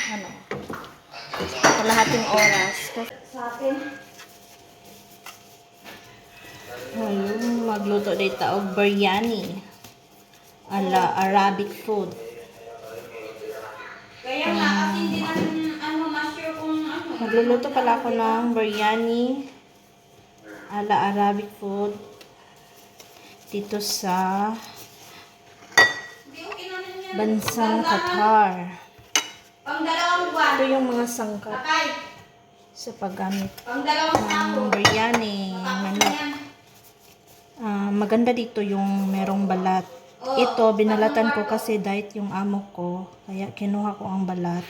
ano, kalahating oras. Sa atin, ayun, magluto dito og biryani. Ala Arabic food. Kaya nga, kasi hindi natin na-sure kung ano. Magluluto pala ako ng biryani ala Arabic food dito sa Hindi, okay naman yan. bansang Qatar. Pang dalawang buwan. Ito yung mga sangkap Patay. sa paggamit Pang dalawang ng sako. biryani, Nakakapin manok. yan. Maganda dito yung merong balat. Ito, binalatan ko kasi diet yung amo ko. Kaya kinuha ko ang balat.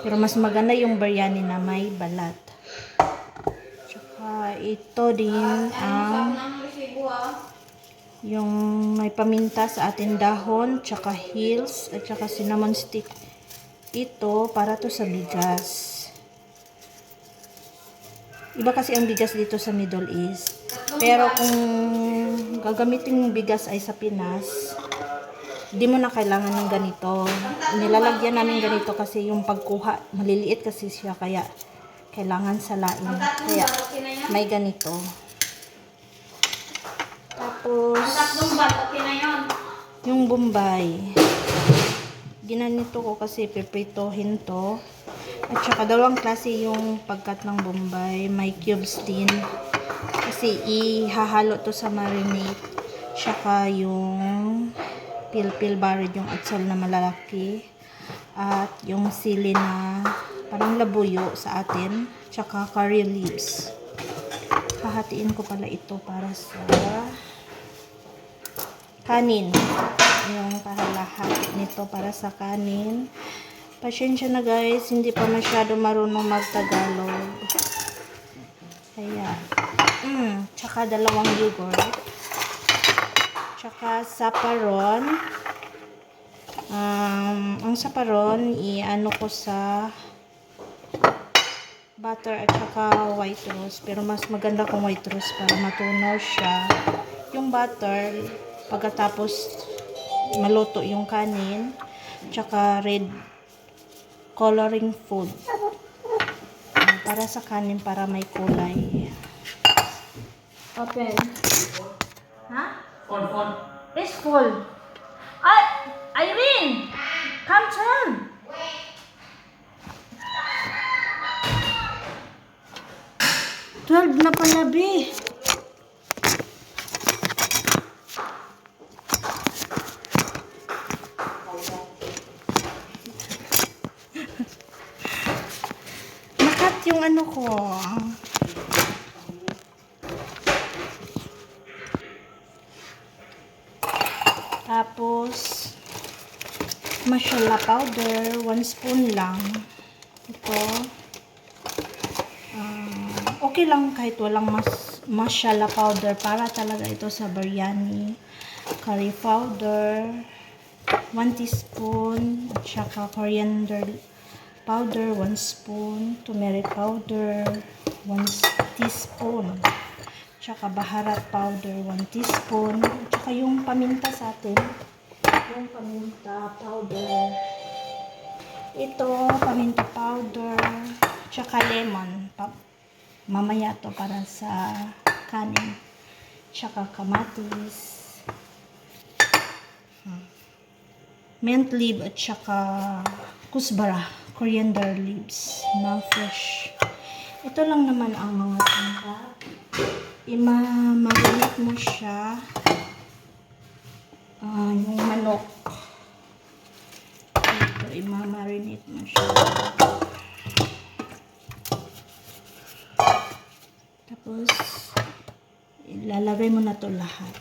Pero mas maganda yung biryani na may balat. Tsaka ito din ang Ng resibo yung may paminta sa ating dahon, tsaka hills, at tsaka cinnamon stick. Ito, para to sa bigas. Iba kasi ang bigas dito sa Middle East. Pero kung gagamitin yung bigas ay sa Pinas, hindi mo na kailangan ng ganito. Nilalagyan namin ganito kasi yung pagkuha, maliliit kasi siya, kaya kailangan salain. Kaya may ganito. Tapos, Ang tatlong buwan, okay na yun. yung Bombay, ginanito ko kasi pipritohin to. At saka dalawang klase yung pagkat ng Bombay. May cubes din. Kasi ihahalo to sa marinade. Tsaka yung pil-pil barid, yung atsal na malalaki. At yung sili na parang labuyo sa atin. Tsaka curry leaves. Hahatiin ko pala ito para sa kanin. Yung pahalahat nito para sa kanin. Pasensya na guys, hindi pa masyado marunong mag-Tagalog. Kaya, tsaka dalawang yogurt. Tsaka saparon. Ang saparon, i-ano ko sa butter at saka white roast. Pero mas maganda kung white roast para matunaw siya. Yung butter, pagkatapos maluto yung kanin, tsaka red coloring food para sa kanin, para may kulay. Open. Ha? Phone. It's full. Ay, Irene! Come turn! Twelve na pala, B. Nakat yung ano ko. Tapos, masala powder, 1 spoon lang. Ito. Okay lang kahit walang masala powder, para talaga ito sa biryani. Curry powder, 1 teaspoon, at saka coriander powder, 1 spoon, turmeric powder, 1 teaspoon, tsaka baharat powder, 1 teaspoon, tsaka yung paminta sa atin, yung paminta powder. Ito, paminta powder, tsaka lemon. Mamaya to para sa kanin. Tsaka kamatis, mint leaf, at tsaka kusbara, coriander leaves na fresh. Ito lang naman ang mga sangkap. Ima-marinate mo siya. Yung manok. Ito, ima-marinate mo siya. Tapos, ilalagay mo na to lahat.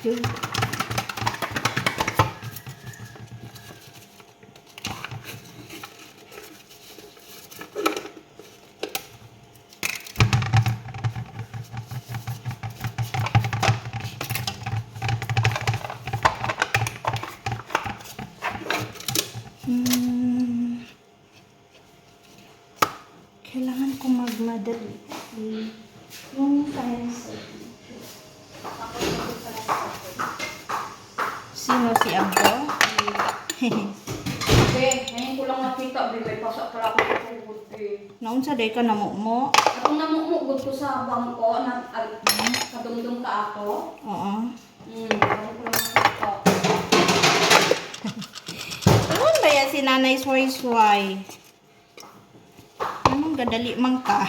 Yun. Kailangan ko magmadali. Yung Sino si Abdo? Be, ngayon ko lang nakita, be, may pasak pala ako sa tubod, be. Naunsa day ka namumo? Akong namumugod ko sa bangko na kadumdum ka ako. Oo. Ngayon ko lang nakita. Ewan ba yan si Nanay Sway-Sway? Anong gadali man ka?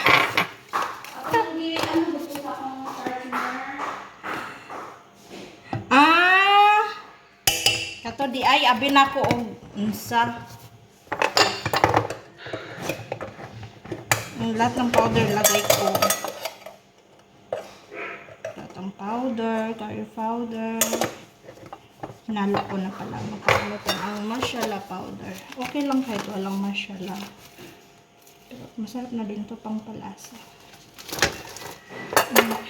Ako hindi, gusto sa akong partner. Ah! Kato di ay, abi na ko og unsa. Ang lahat ng powder lagay ko. Lahat ng powder, curry powder. Hinalo ko na pala. Makalimutan ang masala powder. Okay lang kahit walang masala. Masarap na din to pang palasa.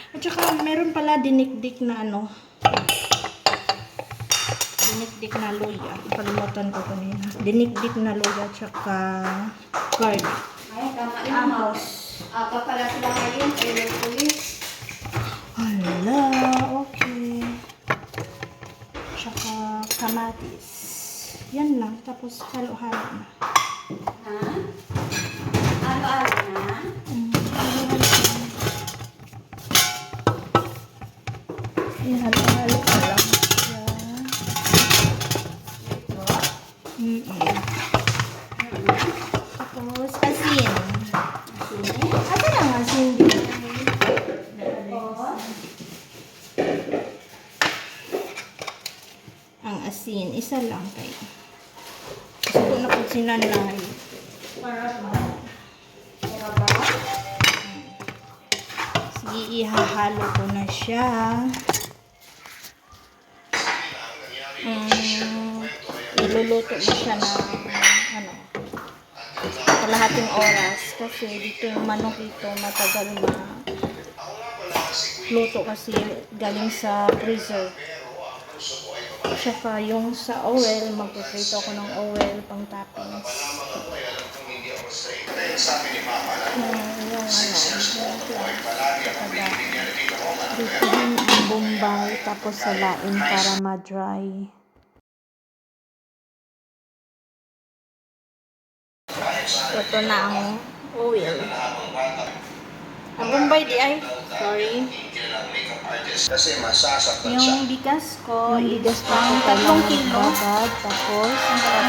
At saka meron pala dinikdik na ano. Dinikdik na luya. Kalimutan ko kanina. Dinikdik na luya tsaka garlic. Ay, tama naman. Aga pala sila ngayon, Taylor Police. Hala, okay. Tsaka kamatis. Yan lang. Tapos halo-halo na. Ha? Ano-ano na? Halo-halo na. Halo-halo ka lang siya. Ito. Tapos asin. Sini. Asa lang asin din? Tapos. Ang asin, isa lang kayo. Gusto ko na po sinanay. Para ba? Para ba? Sige, ihahalo ko na siya. Iluluto mo siya ng ano, kalahating oras. Kasi dito yung manok ito matagal luto kasi galing sa freezer. Tsaka yung sa oil, magpiprito ako ng oil pang toppings. Yung rituhin ang bombay tapos salain para ma-dry. Ito na ang oil. Ang bombay di ay, sorry. Kasi masasaktan siya. Yung bigas ko, bigas pang 3 kilo. Tapos,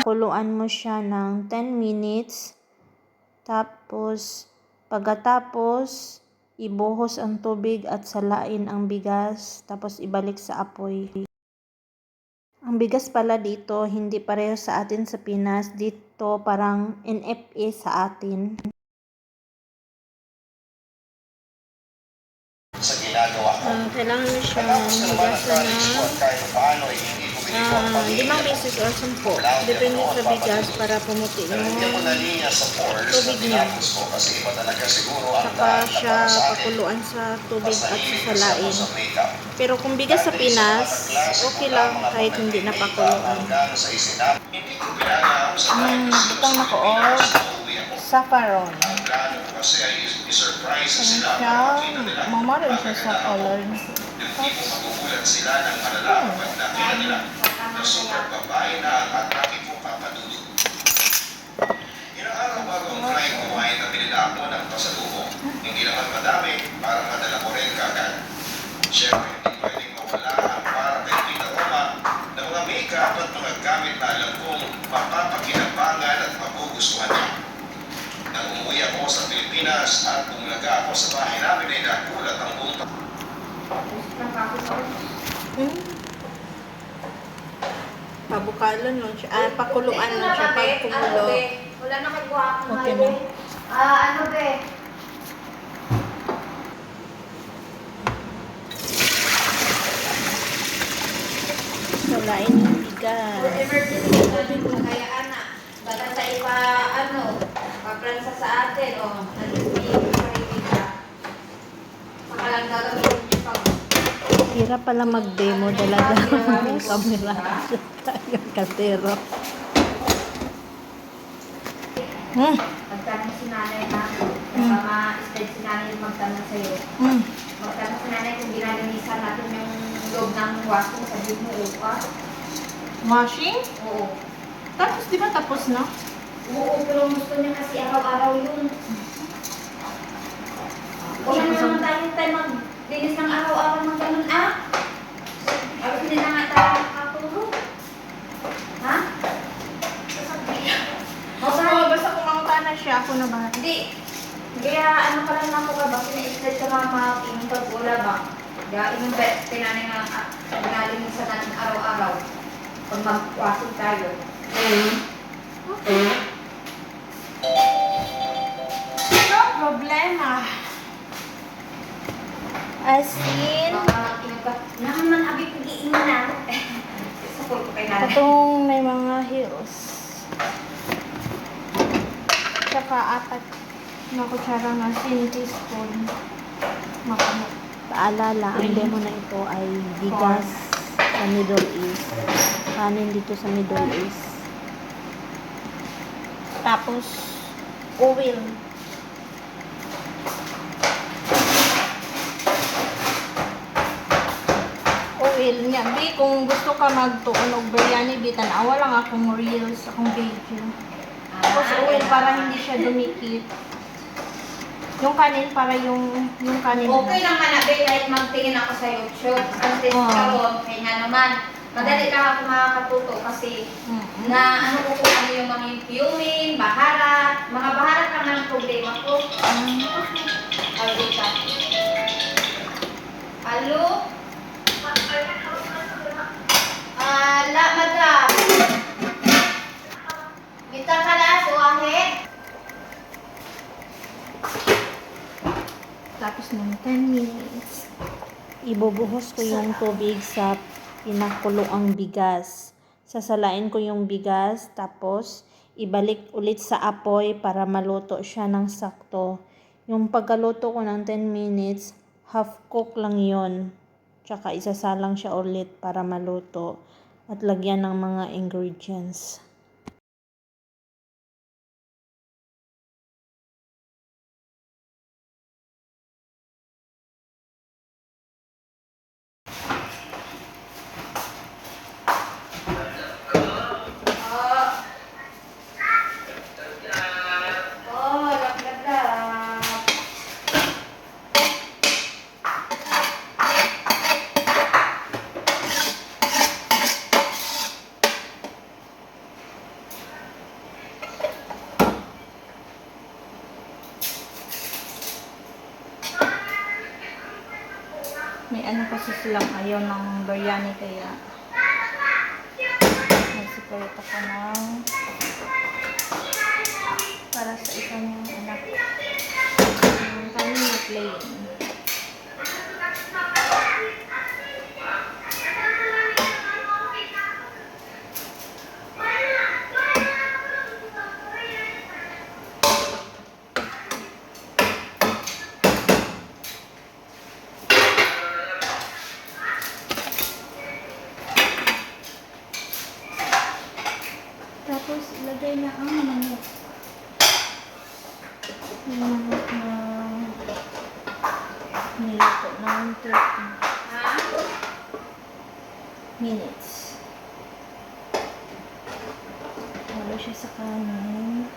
pakuluan mo siya ng 10 minutes. Tapos, pagkatapos, ibuhos ang tubig at salain ang bigas. Tapos, ibalik sa apoy. Ang bigas pala dito, hindi pareho sa atin sa Pinas. Dito, parang NFA sa atin. Sa ginagawa ko. Kailangan mo siya Tapos naman ang hugasan project ko na at kahit paano ay hindi ko binigyan ang pamilya. 5 beses o 10. Depende sa bigas para pumuti Pero hindi ako yung nalinya sa force na tubig niya. tinapos ko kasi iba talaga siguro ang saka daan na siya para sa akin. pakuluan sa tubig Basta at hilig sa kasi ako salain. sa makeup. Pero kung bigas sa Pinas, okay lang kahit hindi napakuluan. Hanggang sa isinap. Hindi ko pinagawa sa tayo kasi Butang na ko gusto ko og uuwi ako. saffron. Ang plano ko kasi ay i-surprise Ano sila siya, para makita nila. mamarin siya sa color. Yung tipo magugulat sila ng malala kapag nakita nila na super babae na ang atake ko papadudod. Ilang araw bago ang flight, kumain na binila ako ng pasalubong. Hindi naman madami para madala ko rin kagad. Siyempre, hindi pwedeng mawala ang para kay Tita Roma ng mga makeup at mga gamit na alam kong mapapakinabangan at magugustuhan niya. Nang umuwi ako sa Pilipinas at bumulaga ako sa bahay namin ay nagulat ang buong Pabukalan lang siya. Pakuluan lang siya. Pag kumulo. Wala na kay buhak ng Okay na. ano be? Salain yung bigas. Emergency na kaya ana. Baka sa iba papransa sa atin nag-speak ka. Saka lang gagawin niyo pag Hirap pala mag-demo talaga. May camera. Yung kaldero. magtanong si nanay na, ma-stage si nanay magtanong sa'yo. Magtanong bubuksan natin yung loob ng washing sa mo pa. Washing? Oo. Tapos, di ba tapos na? Oo, pero gusto niya kasi araw-araw yun. Wala na naman tayo maglinis ng araw-araw ng ganun, ah? Ayos din na nga tayo nakatulog. Ha? Oo, basta kumangka na siya, ako na ba? Hindi. Kaya ano ka lang ako ka ba, sina-extend ka mama, yung pag-ula ba? Kaya yung tinanin na nalinisan natin araw-araw. Pag mag-washing tayo. No problema. As in, Naman abi pag-iingin na. Support ko kay nanay. itong may mga heels. Tsaka 4 na kutsara na sin teaspoon. Makamot. Paalala, ang demo na ito ay bigas sa Middle East. Kanin dito sa Middle East. Tapos, oil. Oil niya. Bi, kung gusto ka magtuon og biryani, bitan awa lang akong reels, akong video. Tapos oil para hindi siya dumikit. Yung kanin para yung kanin. Okay lang man abe kahit magtingin ako sa YouTube. Ang test karon kaya nga naman madali lang ako makakatuto kasi na ano ko kung ano yung mga fuming, baharat, mga baharat lang ang problema ko. Ay, dito. Hello? Ala, madam. Kita ka na, suwahit. Tapos ng 10 minutes, ibubuhos ko yung tubig sa pinakuloang bigas. Sasalain ko yung bigas, tapos ibalik ulit sa apoy para maluto siya ng sakto. Yung pagkaluto ko ng 10 minutes, half cook lang yon. Tsaka isasalang siya ulit para maluto at lagyan ng mga ingredients. May ano kasi silang ayaw ng biryani kaya nagsipalit ako ng para sa isa niyang anak. Yung kanin na plain. Tapos, ilagay na ang manok. Yung manok na niluto ng 30 minutes. Halo siya sa kanin.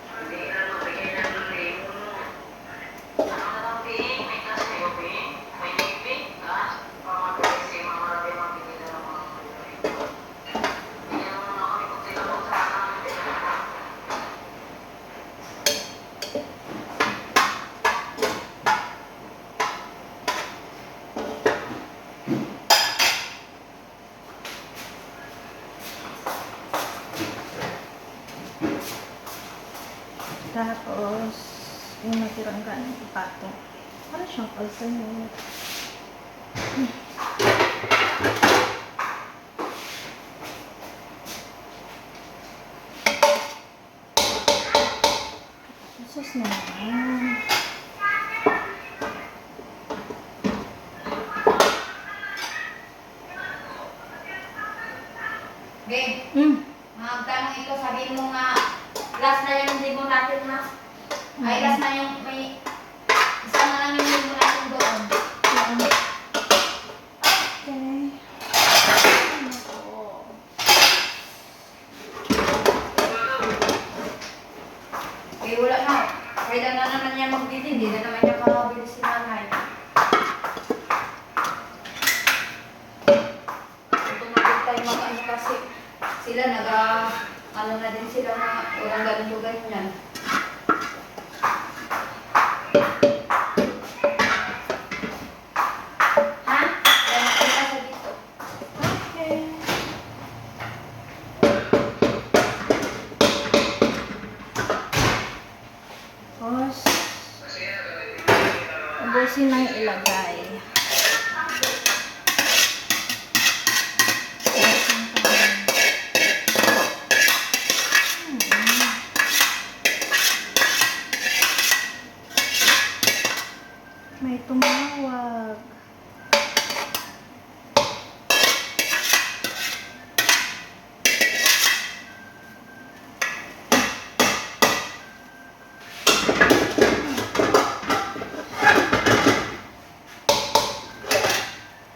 Tapos, yung natirang kanin, ipatong. Para siyang palsanya. Sus naman. Babe, magtanong ito, sabihin mo nga, last na yung demo natin na. Ay, last na yung may isa na lang yung demo natin doon. ano na din sila na walang ganun lugar niyan. Ha? Kaya nakita sa dito. Okay. Tapos, ubusin ng ilagay. May tumawag.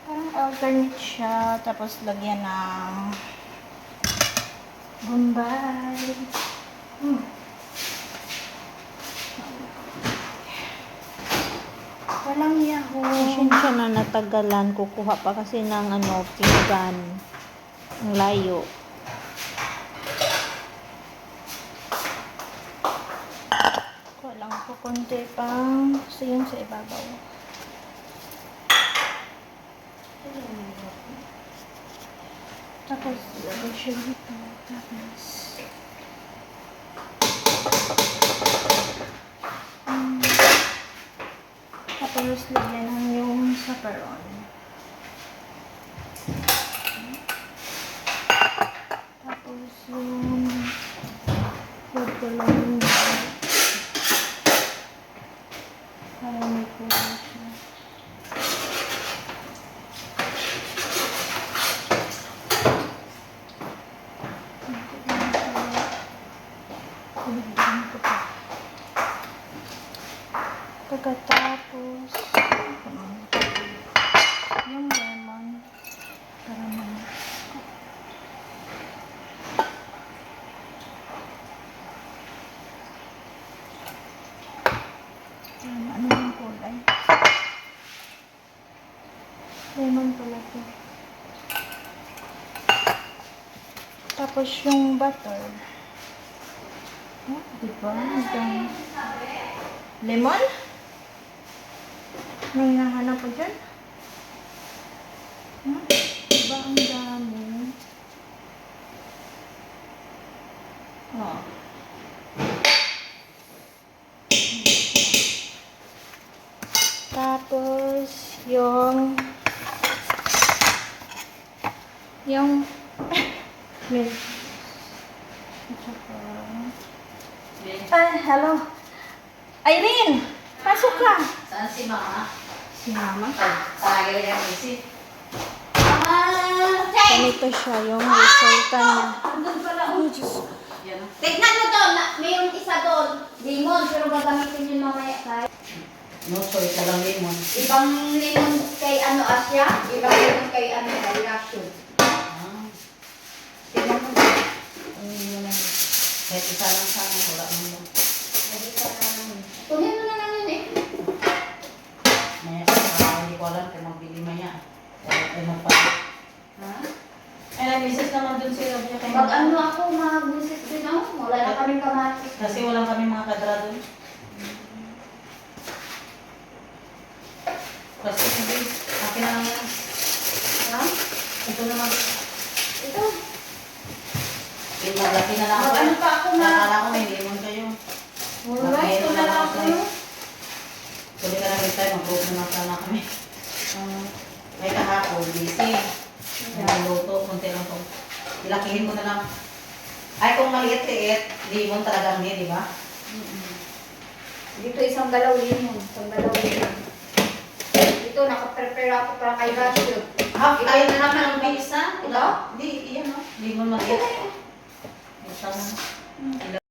Parang alternate siya. Tapos lagyan ng bombay. Walang yahoo. Pasensya na natagalan. Kukuha pa kasi ng pinggan. Ang layo. Kuha lang po konti pang gusto yun sa ibabaw. Tapos, lagay siya dito. Tapos, tapos lagyan ng yung saparon. Tapos yung food coloring para may kulay siya. Pagkatapos yung lemon para naman ano yung kulay lemon pala to. Tapos yung butter diba? Lemon? May nahanap ko dyan? Diba ang dami? Oh. Tapos, yung milk. Hello. Irene! Pasok ka! Saan si Mama? Si Mama? Tagay yan si. Ganito siya yung resulta niya. Doon pala. Ay, Diyos. Tignan mo doon. Mayroong isa doon. Lemon. Pero gagamitin yun mamaya tayo. No choice, walang lemon. Ibang lemon kay Asya. Ibang lemon kay kay Rashid. Tignan mo doon. Kahit isa lang sana, wala naman. Kunin mo na lang yun eh. Maya, hindi ko alam kung magbili maya. Ay magpa. Ha? Ay, nag-message naman dun sila. Pag ano ako, mag-visit din ako. Wala na kaming kamatis. Kasi wala kami mga kadra dun. Kasi hindi, akin na lang yan. Ha? Ito naman. Ito. Yung maglaki na lang ako. Mag-ano pa ako na. Nakala ko may lemon kayo. Alright, ito na lang ako yun. Pwede ka na rin tayo, mag-group naman sana kami. May kahapon, busy. Nagluto, konti lang to. Ilakihin mo na lang. Ay, kung maliit-liit, lemon talaga niya, di ba? Dito isang galaw limon. Isang galaw limon. Dito, nakaprepare ako para kay Rashid. Half Ito ay na na lang naman ang ang bisa. Ito? Hindi, iyan o. Lemon maliit. Ito na.